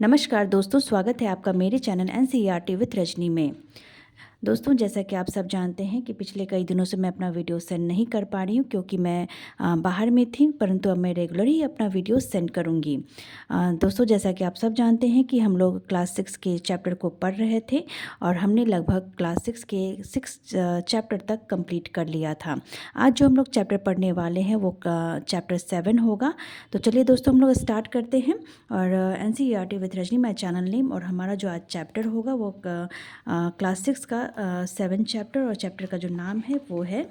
नमस्कार दोस्तों, स्वागत है आपका मेरे चैनल एनसीईआरटी विथ रजनी में। दोस्तों, जैसा कि आप सब जानते हैं कि पिछले कई दिनों से मैं अपना वीडियो सेंड नहीं कर पा रही हूँ क्योंकि मैं बाहर में थी, परंतु अब मैं रेगुलर ही अपना वीडियो सेंड करूँगी। दोस्तों, जैसा कि आप सब जानते हैं कि हम लोग क्लास 6 के चैप्टर को पढ़ रहे थे और हमने लगभग क्लास 6 के 6 चैप्टर तक कंप्लीट कर लिया था। आज जो हम लोग चैप्टर पढ़ने वाले हैं वो चैप्टर 7 होगा। तो चलिए दोस्तों, हम लोग स्टार्ट करते हैं। और NCERT with Rajni my channel name, और हमारा जो आज चैप्टर होगा वो क्लास 6 का 7 चैप्टर, और चैप्टर का जो नाम है वो है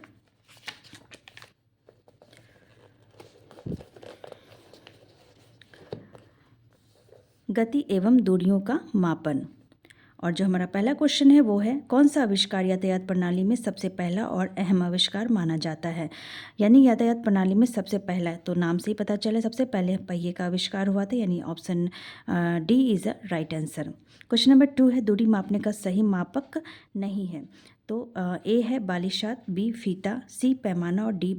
गति एवं दूरियों का मापन। और जो हमारा पहला क्वेश्चन है वो है, कौन सा आविष्कार यातायात प्रणाली में सबसे पहला और अहम आविष्कार माना जाता है। यानी यातायात प्रणाली में सबसे पहला, तो नाम से ही पता चले सबसे पहले पहिए का आविष्कार हुआ था, यानी option D is a right answer. Question number 2 है, दूरी मापने का सही मापक नहीं है। तो ए है बालिशात, बी फीता, सी पैमाना और डी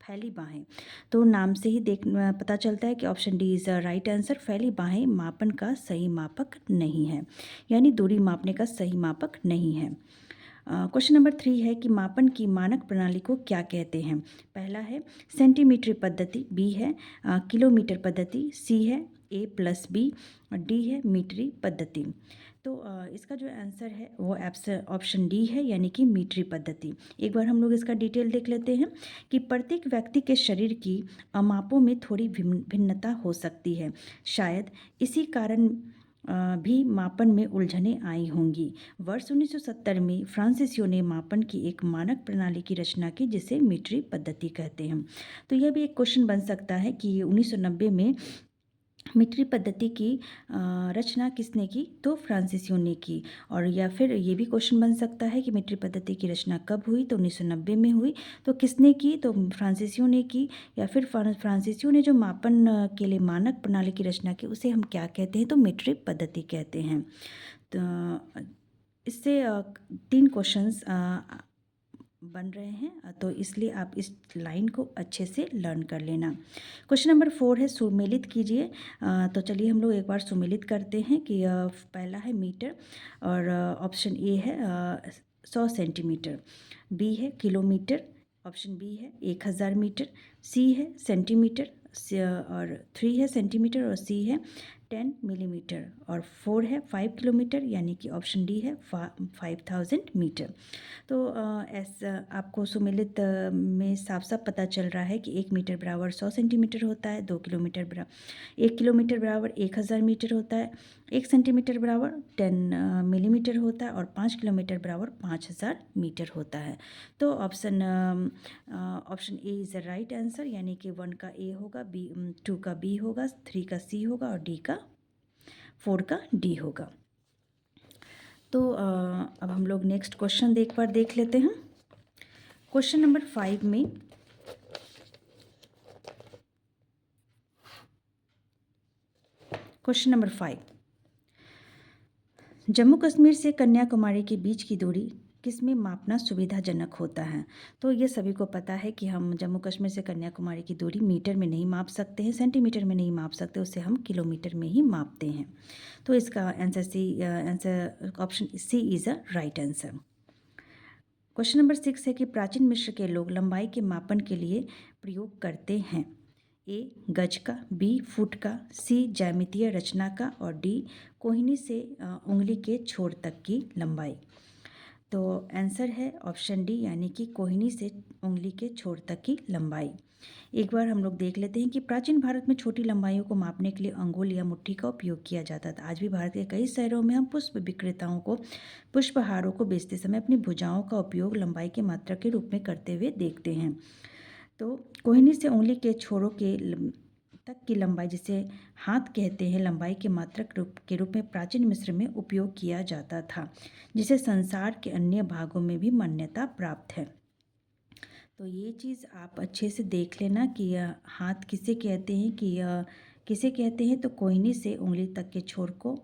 फैली बाहें। तो नाम से ही पता चलता है कि option D is a right answer. फैली बाहें मापन का सही मापक नहीं है, यानी दूरी मापने का सही मापक नहीं है। क्वेश्चन नंबर 3 है कि मापन की मानक प्रणाली को क्या कहते हैं। पहला है सेंटीमीटर पद्धति, बी है किलोमीटर पद्धति, सी है A+B और डी है मीटरी पद्धति। तो इसका जो आंसर है वो ऑप्शन डी है, यानी कि मीटरी पद्धति। एक बार हम लोग इसका डिटेल देख लेते हैं कि प्रत्येक व्यक्ति के शरीर की मापों में थोड़ी भिन्नता हो सकती है। शायद इसी कारण भी मापन में उलझनें आई होंगी। वर्ष 1970 में फ्रांसीसियों ने मापन की एक मानक प्रणाली की रचना की, जिसे मीटरी पद्धति कहते हैं। तो यह भी एक क्वेश्चन बन सकता है कि 1990 में मीटरी पद्धति की रचना किसने की, तो फ्रांसीसियों ने की। और या फिर ये भी क्वेश्चन बन सकता है कि मीटरी पद्धति की रचना कब हुई, तो 1990 में हुई। तो किसने की, तो फ्रांसीसियों ने की। या फिर फ्रांसीसियों ने जो मापन के लिए मानक प्रणाली की रचना की, उसे हम क्या कहते हैं, तो मीटरी पद्धति कहते हैं। तो इससे 3 क्वेश्चंस बन रहे हैं, तो इसलिए आप इस लाइन को अच्छे से लर्न कर लेना। क्वेश्चन नंबर 4 है, सुमेलित कीजिए। तो चलिए हम लोग एक बार सुमेलित करते हैं कि पहला है मीटर, और ऑप्शन ए है 100 सेंटीमीटर, बी है किलोमीटर, ऑप्शन बी है 1000 मीटर, सी है सेंटीमीटर, और 3 है सेंटीमीटर, और सी है 10 मिलीमीटर, और 4 है 5 किलोमीटर, यानी कि ऑप्शन डी है 5000 मीटर। तो ऐसा आपको सुमेलित में साफ साफ पता चल रहा है कि 1 मीटर बराबर 100 सेंटीमीटर होता है, 2 किलोमीटर बराबर 1 किलोमीटर बराबर 1000 मीटर होता है, 1 सेंटीमीटर बराबर 10 मिलीमीटर होता है, और 5 किलोमीटर बराबर 5000 मीटर होता है। तो option A is the right answer, यानी कि 1 का ए होगा, 2 का बी होगा, 3 का सी होगा, और 4 का डी होगा। तो अब हम लोग नेक्स्ट क्वेश्चन देख लेते हैं। क्वेश्चन नंबर 5 में क्वेश्चन नंबर 5, जम्मू कश्मीर से कन्याकुमारी के बीच की दूरी किसमें मापना सुविधाजनक होता है। तो ये सभी को पता है कि हम जम्मू कश्मीर से कन्याकुमारी की दूरी मीटर में नहीं माप सकते हैं, सेंटीमीटर में नहीं माप सकते, उसे हम किलोमीटर में ही मापते हैं। तो इसका answer option C is a right answer. Question number 6 है कि प्राचीन मिस्र के लोग लंबाई के मापन के लिए प्रयोग करते हैं। ए गज का, बी फुट का, सी ज्यामितीय रचना का, और डी कोहिनी से उंगली के छोर तक की लंबाई। तो आंसर है ऑप्शन डी, यानी कि कोहिनी से उंगली के छोर तक की लंबाई। एक बार हम लोग देख लेते हैं कि प्राचीन भारत में छोटी लंबाइयों को मापने के लिए अंगुल या मुट्ठी का उपयोग किया जाता था। आज भी भारत के कई शहरों में हम पुष्प विक्रेताओं को पुष्पहारों को बेचते समय अपनी भुजाओं का उपयोग लंबाई के मात्रा के रूप में करते हुए देखते हैं। तो कोहिनी से उंगली के छोरों के तक की लंबाई, जिसे हाथ कहते हैं, लंबाई के मात्रक के रूप में प्राचीन मिस्र में उपयोग किया जाता था, जिसे संसार के अन्य भागों में भी मान्यता प्राप्त है। तो ये चीज़ आप अच्छे से देख लेना कि हाथ किसे कहते हैं, किसे कहते हैं, तो कोहिनी से उंगली तक के छोर को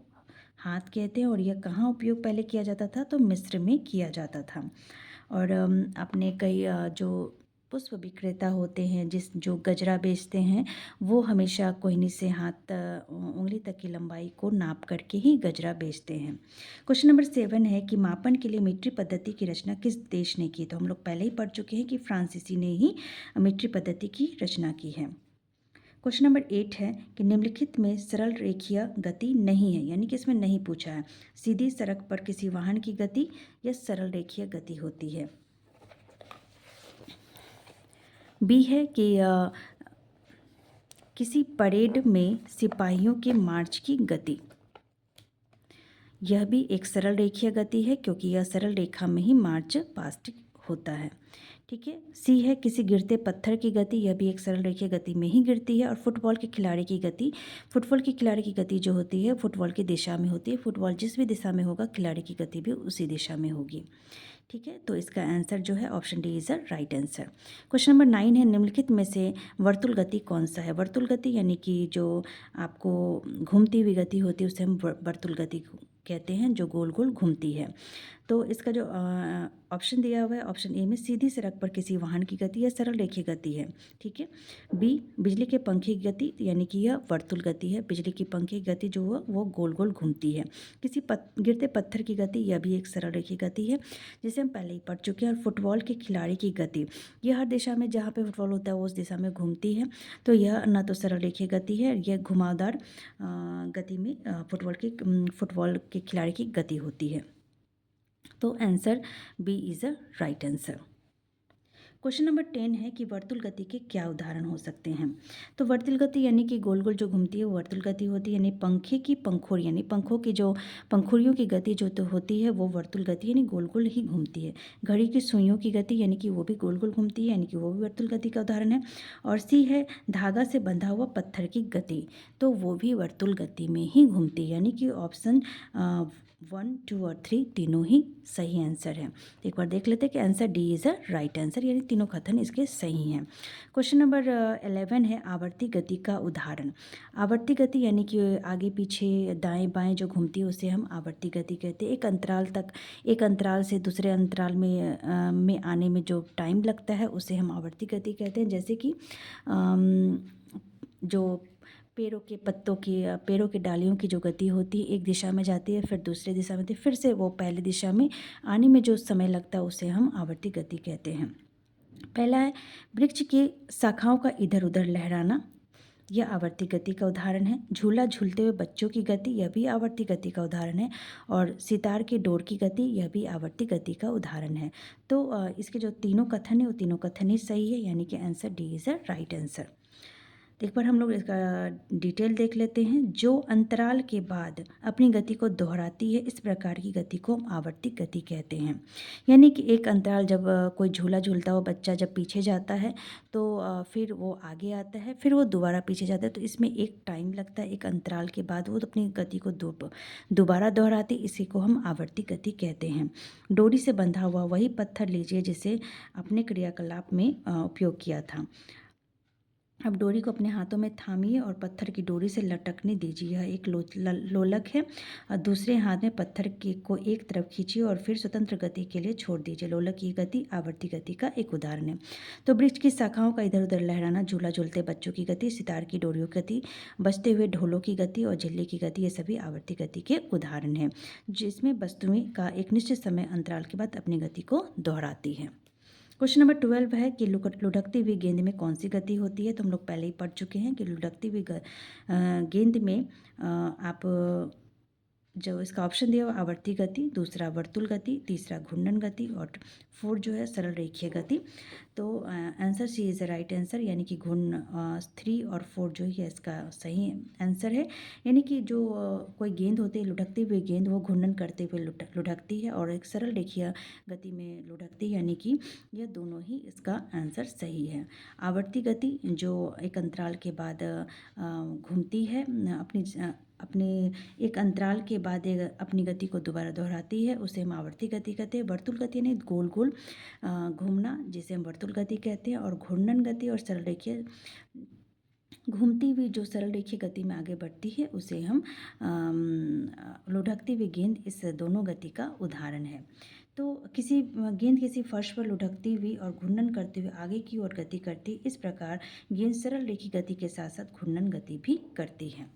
हाथ कहते हैं। और यह कहाँ उपयोग पहले किया जाता था, तो मिस्र में किया जाता था। और आपने कई जो पुष्प विक्रेता होते हैं जो गजरा बेचते हैं, वो हमेशा कोहनी से हाथ उंगली तक की लंबाई को नाप करके ही गजरा बेचते हैं। क्वेश्चन नंबर 7 है कि मापन के लिए मीट्री पद्धति की रचना किस देश ने की? तो हम लोग पहले ही पढ़ चुके हैं कि फ्रांसीसी ने ही मीट्री पद्धति की रचना की है। क्वेश्चन नंबर 8 है कि निम्नलिखित में सरल रेखीय गति नहीं है, यानी कि इसमें नहीं पूछा है। सीधी सड़क पर किसी वाहन की गति या सरल रेखीय गति होती है। बी है कि किसी परेड में सिपाहियों के मार्च की गति, यह भी एक सरल रेखीय गति है क्योंकि यह सरल रेखा में ही मार्च पास्ट होता है। ठीक है। सी है किसी गिरते पत्थर की गति, यह भी एक सरल रेखीय गति में ही गिरती है। और फुटबॉल के खिलाड़ी की गति, फुटबॉल के खिलाड़ी की गति जो होती है फुटबॉल की दिशा में होती है। फुटबॉल जिस भी दिशा में होगा खिलाड़ी की गति भी उसी दिशा में होगी। ठीक है, तो इसका आंसर जो है option D is a right answer. Question number 9 है निम्नलिखित में से वर्तुल गति कौन सा है? वर्तुल गति यानी कि जो आपको घूमती हुई गति होती है उसे हम वर्तुल गति कहते हैं, जो गोल गोल घूमती है। तो इसका जो ऑप्शन दिया हुआ है ऑप्शन ए में सीधी सड़क पर किसी वाहन की गति या सरल रेखीय गति है। ठीक है। बी बिजली के पंखे की गति, यानी कि यह वर्तुल गति है। बिजली की पंखे की गति जो है वो गोल गोल घूमती है। किसी गिरते पत्थर की गति, यह भी एक सरल रेखीय गति है जिसे हम पहले ही पढ़ चुके हैं। और फुटबॉल के खिलाड़ी की गति, यह हर दिशा में जहाँ पे फुटबॉल होता है वो उस दिशा में घूमती है, तो यह ना तो सरल रेखीय गति है, यह घुमावदार गति में फुटबॉल के खिलाड़ी की गति होती है। तो answer B is a right answer. Question number 10 है कि वर्तुल गति के क्या उदाहरण हो सकते हैं? तो वर्तुल गति यानी कि गोल गोल जो घूमती है वो वर्तुल गति होती है। यानी पंखे की पंखुड़ी, यानी पंखों की जो पंखुड़ियों की गति जो तो होती है वो वर्तुल गति यानी गोल गोल ही घूमती है। घड़ी की सुइयों की गति यानी कि वो भी गोल गोल घूमती है, यानी कि वो भी वर्तुल गति का उदाहरण है। और सी है धागा से बंधा हुआ पत्थर की गति, तो वो भी वर्तुल गति में ही घूमती है, यानी कि ऑप्शन 1, 2 और 3 तीनों ही सही आंसर है। तो एक बार देख लेते हैं कि answer D is a right answer, यानी तीनों कथन इसके सही हैं। क्वेश्चन नंबर 11 है आवर्ती गति का उदाहरण। आवर्ती गति यानी कि आगे पीछे दाएं बाएं जो घूमती है उसे हम आवर्ती गति कहते हैं। एक अंतराल से दूसरे अंतराल में आने में जो टाइम लगता है उसे हम आवर्ती गति कहते हैं। जैसे कि जो पेड़ों के डालियों की जो गति होती है, एक दिशा में जाती है फिर दूसरे दिशा में जाती है, फिर से वो पहले दिशा में आने में जो समय लगता है उसे हम आवर्ती गति कहते हैं। पहला है वृक्ष की शाखाओं का इधर उधर लहराना, यह आवर्ती गति का उदाहरण है। झूला झूलते हुए बच्चों की गति, यह भी आवर्ती गति का उदाहरण है। और सितार की डोर की गति, यह भी आवर्ती गति का उदाहरण है। तो इसके जो तीनों कथन है वो तीनों कथन ही सही है, यानी कि answer D is a right answer. तो एक बार हम लोग इसका डिटेल देख लेते हैं। जो अंतराल के बाद अपनी गति को दोहराती है, इस प्रकार की गति को हम आवर्ती गति कहते हैं। यानी कि एक अंतराल, जब कोई झूला झूलता हुआ बच्चा जब पीछे जाता है तो फिर वो आगे आता है, फिर वो दोबारा पीछे जाता है, तो इसमें एक टाइम लगता है। एक अंतराल के बाद वो अपनी गति को दोबारा दोहराती, इसी को हम आवर्ती गति कहते हैं। डोरी से बंधा हुआ वही पत्थर लीजिए जिसे अपने क्रियाकलाप में उपयोग किया था। अब डोरी को अपने हाथों में थामिए और पत्थर की डोरी से लटकने दीजिए, यह एक लोलक है। और दूसरे हाथ में पत्थर को एक तरफ खींचिए और फिर स्वतंत्र गति के लिए छोड़ दीजिए। लोलक की गति आवर्ती गति का एक उदाहरण है। तो वृक्ष की शाखाओं का इधर उधर लहराना, झूला झूलते बच्चों की गति, सितार की डोरियों की गति, बजते हुए ढोलों की गति और झिल्ली की गति, ये सभी आवर्ती गति के उदाहरण हैं, जिसमें वस्तुएं का एक निश्चित समय अंतराल के बाद अपनी गति को दोहराती है। क्वेश्चन नंबर 12 है कि लुढ़कती हुई गेंद में कौन सी गति होती है? तो हम लोग पहले ही पढ़ चुके हैं कि लुढ़कती हुई गेंद में आप जो इसका ऑप्शन दिया हुआ आवर्ती गति, दूसरा वर्तुल गति, तीसरा घूर्णन गति और 4 जो है सरल रेखीय गति। तो answer C is the right answer, यानी कि 3 और 4 जो है इसका सही आंसर है। यानी कि जो कोई गेंद होती है लुढ़कती हुई गेंद, वो घूर्णन करते हुए लुढ़कती है और एक सरल रेखीय गति में लुढ़कती है, यानी कि यह दोनों ही इसका आंसर सही है। आवर्ती गति जो एक अंतराल के बाद घूमती है, अपने एक अंतराल के बाद अपनी गति को दोबारा दोहराती है, उसे हम आवर्ती गति कहते हैं। वर्तुल गति यानी गोल गोल घूमना, जिसे हम वर्तुल गति कहते हैं। और घूर्णन गति और सरल रेखीय घूमती हुई जो सरल रेखीय गति में आगे बढ़ती है उसे हम लुढ़कती हुई गेंद, इस दोनों गति का उदाहरण है। तो गेंद किसी फर्श पर लुढ़कती हुई और घूर्णन करते हुए आगे की ओर गति करती। इस प्रकार गेंद सरल रेखीय गति के साथ साथ घूर्णन गति भी करती है।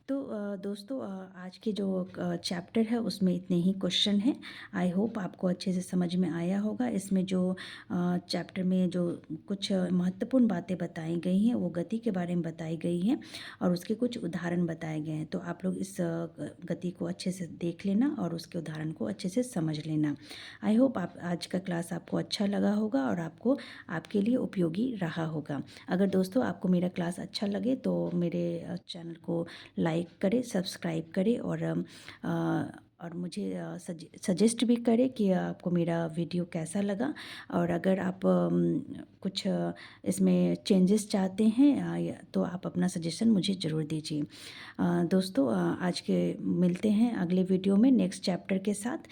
तो दोस्तों, आज के जो चैप्टर है उसमें इतने ही क्वेश्चन हैं। आई होप आपको अच्छे से समझ में आया होगा। इसमें जो चैप्टर में जो कुछ महत्वपूर्ण बातें बताई गई हैं वो गति के बारे में बताई गई हैं और उसके कुछ उदाहरण बताए गए हैं। तो आप लोग इस गति को अच्छे से देख लेना और उसके उदाहरण को अच्छे से समझ लेना। आई होप आप आज का क्लास आपको अच्छा लगा होगा और आपके लिए उपयोगी रहा होगा। अगर दोस्तों आपको मेरा क्लास अच्छा लगे तो मेरे चैनल को लाइक करें, सब्सक्राइब करें और मुझे सजेस्ट भी करें कि आपको मेरा वीडियो कैसा लगा। और अगर आप कुछ इसमें चेंजेस चाहते हैं तो आप अपना सजेशन मुझे ज़रूर दीजिए। दोस्तों, आज के मिलते हैं अगले वीडियो में नेक्स्ट चैप्टर के साथ।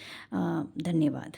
धन्यवाद।